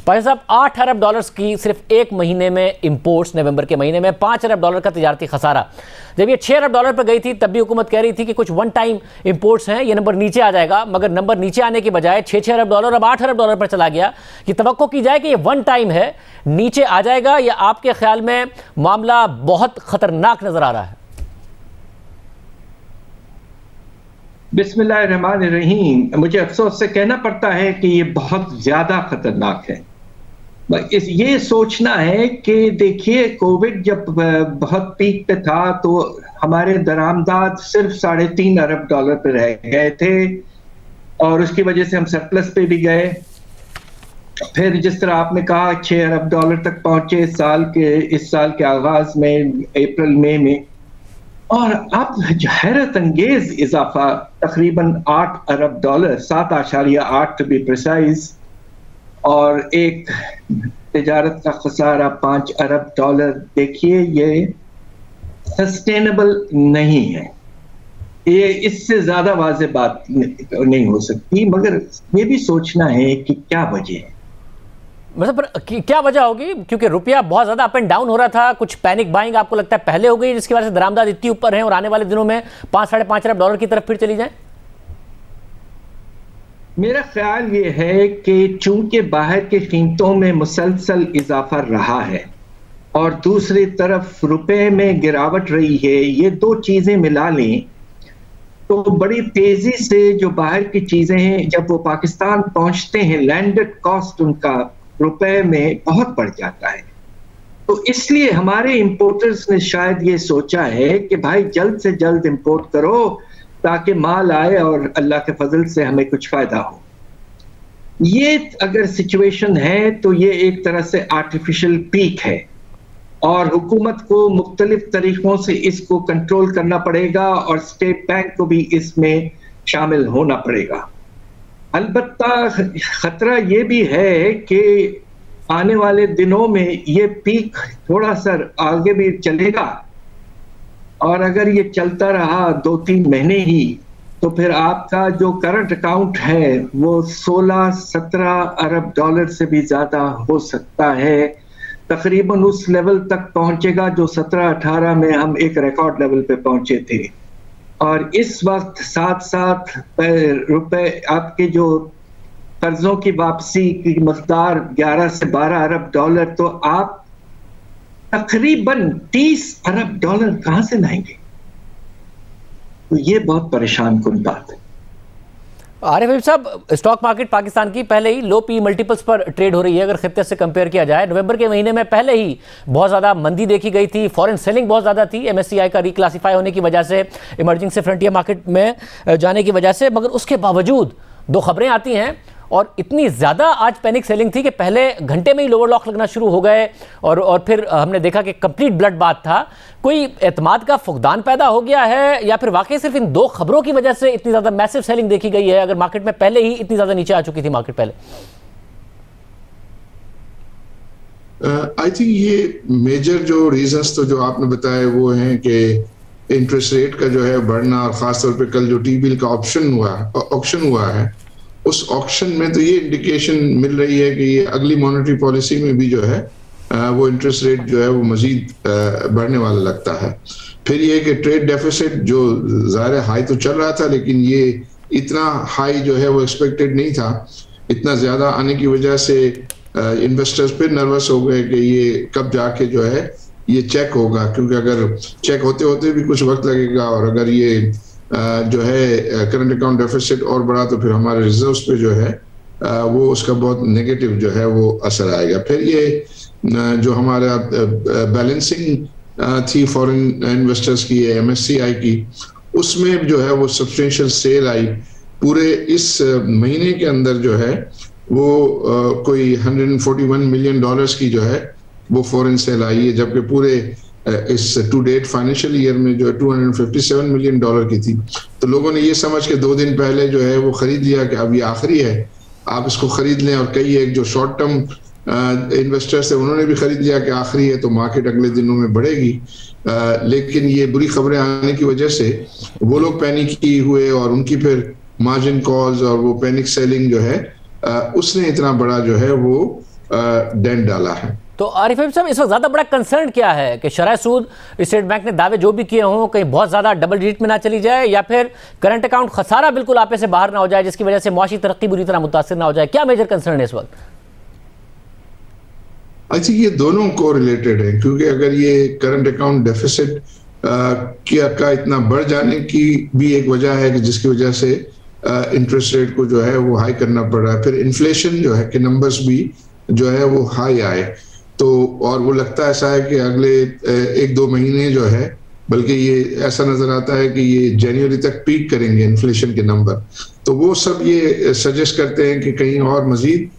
भाई साहब 8 अरब डॉलर्स की सिर्फ एक महीने में इंपोर्ट्स, नवंबर के महीने में 5 अरब डॉलर का तिजारती खसारा। जब ये 6 अरब डॉलर पर गई थी तब भी हुकूमत कह रही थी कि कुछ वन टाइम इंपोर्ट्स हैं, ये नंबर नीचे आ जाएगा, मगर नंबर नीचे आने के बजाय 6 अरब डॉलर अब 8 अरब डॉलर पर चला गया। कि तवक्को की जाए कि ये वन टाइम है, नीचे आ जाएगा, या आपके ख्याल में मामला बहुत खतरनाक नजर आ रहा है? बिस्मिल्लाहिर्रहमानिर्रहीम। मुझे अफसोस से कहना पड़ता है कि ये बहुत ज्यादा खतरनाक है। ये सोचना है कि देखिए, कोविड जब बहुत पीक पे था तो हमारे दरामदाद सिर्फ 3.5 अरब डॉलर पे रह गए थे और उसकी वजह से हम सरप्लस पे भी गए। फिर जिस तरह आपने कहा 6 अरब डॉलर तक पहुंचे इस साल के आगाज में, अप्रैल मई में, और अब हैरत अंगेज इजाफा तकरीबन 8 अरब डॉलर, 7.8 टू बी प्रिसाइज, और एक तिजारत का खसारा 5 अरब डॉलर। देखिए, ये सस्टेनेबल नहीं है, ये इससे ज्यादा वाज़ेह बात नहीं हो सकती। मगर ये भी सोचना है कि क्या वजह है, मतलब क्या वजह होगी, क्योंकि रुपया बहुत ज्यादा अप एंड डाउन हो रहा था। कुछ पैनिक बाइंग आपको लगता है पहले हो गई जिसकी वजह से दरामदाद इतनी ऊपर है और आने वाले दिनों में 5-5.5 अरब डॉलर की तरफ फिर चली जाए? मेरा ख्याल ये है कि चूंकि बाहर की कीमतों में मुसलसल इजाफा रहा है और दूसरी तरफ रुपए में गिरावट रही है, ये दो चीजें मिला लें तो बड़ी तेजी से जो बाहर की चीजें हैं जब वो पाकिस्तान पहुंचते हैं, लैंडेड कॉस्ट उनका रुपए में बहुत बढ़ जाता है। तो इसलिए हमारे इंपोर्टर्स ने शायद ये सोचा है कि भाई जल्द से जल्द इंपोर्ट करो ताकि माल आए और अल्लाह के फजल से हमें कुछ फायदा हो। ये अगर सिचुएशन है तो ये एक तरह से आर्टिफिशियल पीक है और हुकूमत को मुख्तलिफ तरीकों से इसको कंट्रोल करना पड़ेगा और स्टेट बैंक को भी इसमें शामिल होना पड़ेगा। अलबत्ता खतरा ये भी है कि आने वाले दिनों में ये पीक थोड़ा सा आगे भी चलेगा और अगर ये चलता रहा 2-3 महीने ही तो फिर आपका जो करंट अकाउंट है वो 16-17 अरब डॉलर से भी ज्यादा हो सकता है, तकरीबन उस लेवल तक पहुंचेगा जो 17-18 में हम एक रिकॉर्ड लेवल पे पहुंचे थे। और इस वक्त साथ साथ रुपए आपके जो कर्जों की वापसी की मकदार 11 से 12 अरब डॉलर, तो आप तकरीबन 30 अरब डॉलर कहां से लाएंगे? तो ये बहुत परेशान कुन बात है। आरिफ हबीब साहब, स्टॉक मार्केट पाकिस्तान की पहले ही लो पी मल्टीपल्स पर ट्रेड हो रही है अगर खित्ते से कंपेयर किया जाए। नवंबर के महीने में पहले ही बहुत ज़्यादा मंदी देखी गई थी, फॉरेन सेलिंग बहुत ज़्यादा थी MSCI का रिक्लासीफाई होने की वजह से, इमर्जिंग से फ्रंटियर मार्केट में जाने की वजह से। मगर उसके बावजूद दो खबरें आती हैं और इतनी ज़्यादा आज पैनिक सेलिंग थी कि पहले घंटे में ही लोअर लॉक लगना शुरू हो गए और फिर हमने देखा कि कंप्लीट ब्लड बाथ था। कोई एतमाद का फुकदान पैदा हो गया है या फिर वाकई सिर्फ इन दो खबरों की वजह से इतनी ज़्यादा मैसिव सेलिंग देखी गई है, अगर मार्केट में पहले ही इतनी ज़्यादा नीचे आ चुकी थी मार्केट पहले? आई थिंक ये मेजर जो रीजंस तो जो आपने बताए वो हैं कि इंटरेस्ट रेट का जो है बढ़ना, और खासतौर पे कल जो टी बिल का ऑक्शन हुआ है उस ऑक्शन में तो ये इंडिकेशन मिल रही है कि ये अगली मॉनेटरी पॉलिसी में भी जो है वो इंटरेस्ट रेट जो है वो मजीद बढ़ने वाला लगता है। फिर ये कि ट्रेड डेफिसिट जो ज़ाहिर हाई तो चल रहा था लेकिन ये इतना हाई जो है वो एक्सपेक्टेड नहीं था। इतना ज़्यादा आने की वजह से इन्वेस्टर्स फिर नर्वस हो गए कि ये कब जाके जो है ये चेक होगा, क्योंकि अगर चेक होते होते भी कुछ वक्त लगेगा और अगर ये जो है करंट अकाउंट डेफिसिट और बढ़ा तो फिर हमारे रिजर्व्स पे जो है वो उसका बहुत नेगेटिव जो है वो असर आएगा। फिर ये जो हमारा बैलेंसिंग थी फॉरेन इन्वेस्टर्स की, MSCI की, उसमें जो है वो सब्सटेंशियल सेल आई। पूरे इस महीने के अंदर जो है वो कोई $141 मिलियन की जो है वो फॉरेन सेल आई है, जबकि पूरे इस टू डेट फाइनेंशियल ईयर में जो 257 मिलियन डॉलर की थी। तो लोगों ने ये समझ के 2 दिन पहले जो है वो खरीद लिया कि अब ये आखिरी है, आप इसको खरीद लें। और कई एक जो शॉर्ट टर्म इन्वेस्टर्स है उन्होंने भी खरीद लिया कि आखिरी है तो मार्केट अगले दिनों में बढ़ेगी। लेकिन ये बुरी खबरें आने की वजह से वो लोग पैनिक की हुए और उनकी फिर मार्जिन कॉल्स और वो पैनिक सेलिंग जो है उसने इतना बड़ा जो है वो डेंट डाला है। तो आरिफ हबीब साहब, इस वक्त ज़्यादा बड़ा कंसर्न क्या है कि शरह सूद स्टेट बैंक ने दावे जो भी किए हों कहीं बहुत ज़्यादा डबल डिजिट में ना चली जाए, या फिर करंट अकाउंट खसारा बिल्कुल आपे से बाहर ना हो जाए जिसकी वजह से मुआशी तरक्की बुरी तरह मुतासर ना हो जाए? क्या मेजर कंसर्न है इस वक्त? अच्छा, ये दोनों को रिलेटेड है, क्योंकि अगर ये करंट अकाउंट डेफिसिट का इतना बढ़ जाने की भी एक वजह है कि जिसकी वजह से इंटरेस्ट रेट को जो है वो हाई करना पड़ रहा है, फिर इन्फ्लेशन जो है कि नंबर्स भी जो है वो हाई आए, तो और वो लगता ऐसा है कि अगले 1-2 महीने जो है, बल्कि ये ऐसा नजर आता है कि ये जनवरी तक पीक करेंगे इन्फ्लेशन के नंबर, तो वो सब ये सजेस्ट करते हैं कि कहीं और मजीद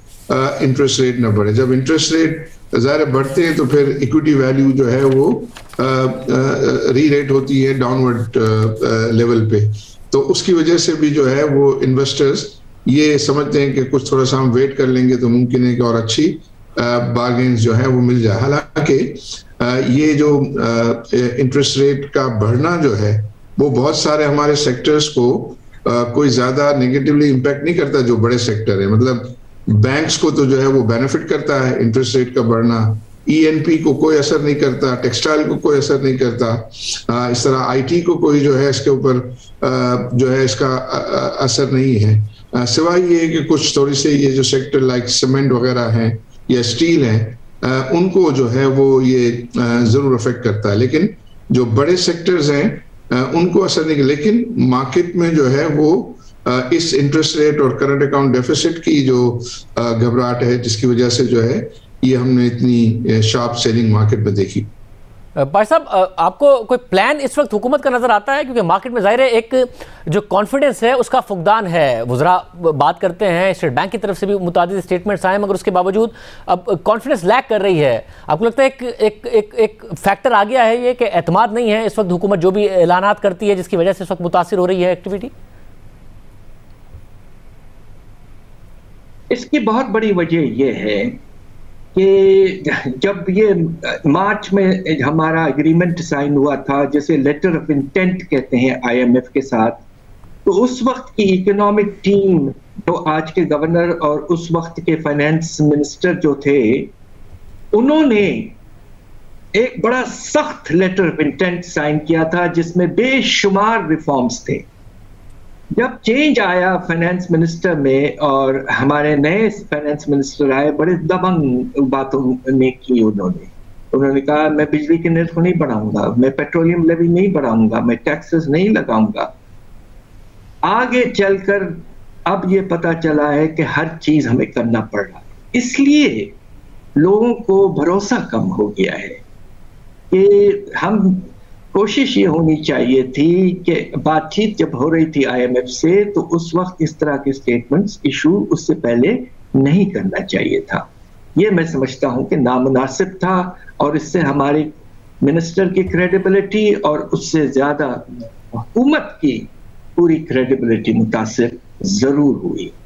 इंटरेस्ट रेट ना बढ़े। जब इंटरेस्ट रेट ज़ाहिर बढ़ते हैं तो फिर इक्विटी वैल्यू जो है वो री रेट होती है डाउनवर्ड लेवल पे, तो उसकी वजह से भी जो है वो इन्वेस्टर्स ये समझते हैं कि कुछ थोड़ा सा हम वेट कर लेंगे तो मुमकिन है कि और अच्छी बार्गेन्स जो है वो मिल जाए। हालांकि ये जो इंटरेस्ट रेट का बढ़ना जो है वो बहुत सारे हमारे सेक्टर्स को कोई ज़्यादा नेगेटिवली इम्पैक्ट नहीं करता, जो बड़े सेक्टर है, मतलब बैंक्स को तो जो है वो बेनिफिट करता है इंटरेस्ट रेट का बढ़ना, ईएनपी को कोई असर नहीं करता, टेक्सटाइल को कोई असर नहीं करता, इस तरह आईटी को कोई जो है इसके ऊपर जो है इसका असर नहीं है, सिवाय ये कि कुछ थोड़ी से ये जो सेक्टर लाइक सीमेंट वगैरह हैं या स्टील हैं उनको जो है वो ये जरूर अफेक्ट करता है, लेकिन जो बड़े सेक्टर्स हैं उनको असर नहीं। लेकिन मार्केट में जो है वो इस इंटरेस्ट रेट और करंट अकाउंट डेफिसिट की जो घबराहट है जिसकी वजह से जो है ये हमने इतनी शार्प सेलिंग मार्केट में देखी। भाई साहब, आपको कोई प्लान इस वक्त हुकूमत का नजर आता है? क्योंकि मार्केट में जाहिर है एक जो कॉन्फिडेंस है उसका फुकदान है, वुज़रा बात करते हैं, स्टेट बैंक की तरफ से भी मुतादिद स्टेटमेंट्स आए, मगर उसके बावजूद अब कॉन्फिडेंस लैक कर रही है। आपको लगता है एक फैक्टर आ गया है ये कि एतमाद नहीं है इस वक्त हुकूमत जो भी ऐलानात करती है जिसकी वजह से इस वक्त मुतासिर हो रही है एक्टिविटी? इसकी बहुत बड़ी वजह यह है कि जब ये मार्च में हमारा एग्रीमेंट साइन हुआ था, जैसे लेटर ऑफ इंटेंट कहते हैं आईएमएफ के साथ, तो उस वक्त की इकोनॉमिक टीम जो आज के गवर्नर और उस वक्त के फाइनेंस मिनिस्टर जो थे, उन्होंने एक बड़ा सख्त लेटर ऑफ इंटेंट साइन किया था जिसमें बेशुमार रिफॉर्म्स थे। जब चेंज आया फाइनेंस मिनिस्टर में और हमारे नए फाइनेंस मिनिस्टर आए, बड़े दबंग बातों ने की उन्होंने कहा मैं बिजली के निर्ख नहीं बढ़ाऊंगा, मैं पेट्रोलियम लेवी नहीं बढ़ाऊंगा, मैं टैक्सेस नहीं लगाऊंगा। आगे चलकर अब ये पता चला है कि हर चीज हमें करना पड़ रहा है, इसलिए लोगों को भरोसा कम हो गया है कि हम कोशिश ये होनी चाहिए थी कि बातचीत जब हो रही थी आईएमएफ से तो उस वक्त इस तरह के स्टेटमेंट्स इशू उससे पहले नहीं करना चाहिए था। ये मैं समझता हूं कि नामुनासिब था और इससे हमारी मिनिस्टर की क्रेडिबिलिटी और उससे ज्यादा हुकूमत की पूरी क्रेडिबिलिटी मुतासिर जरूर हुई।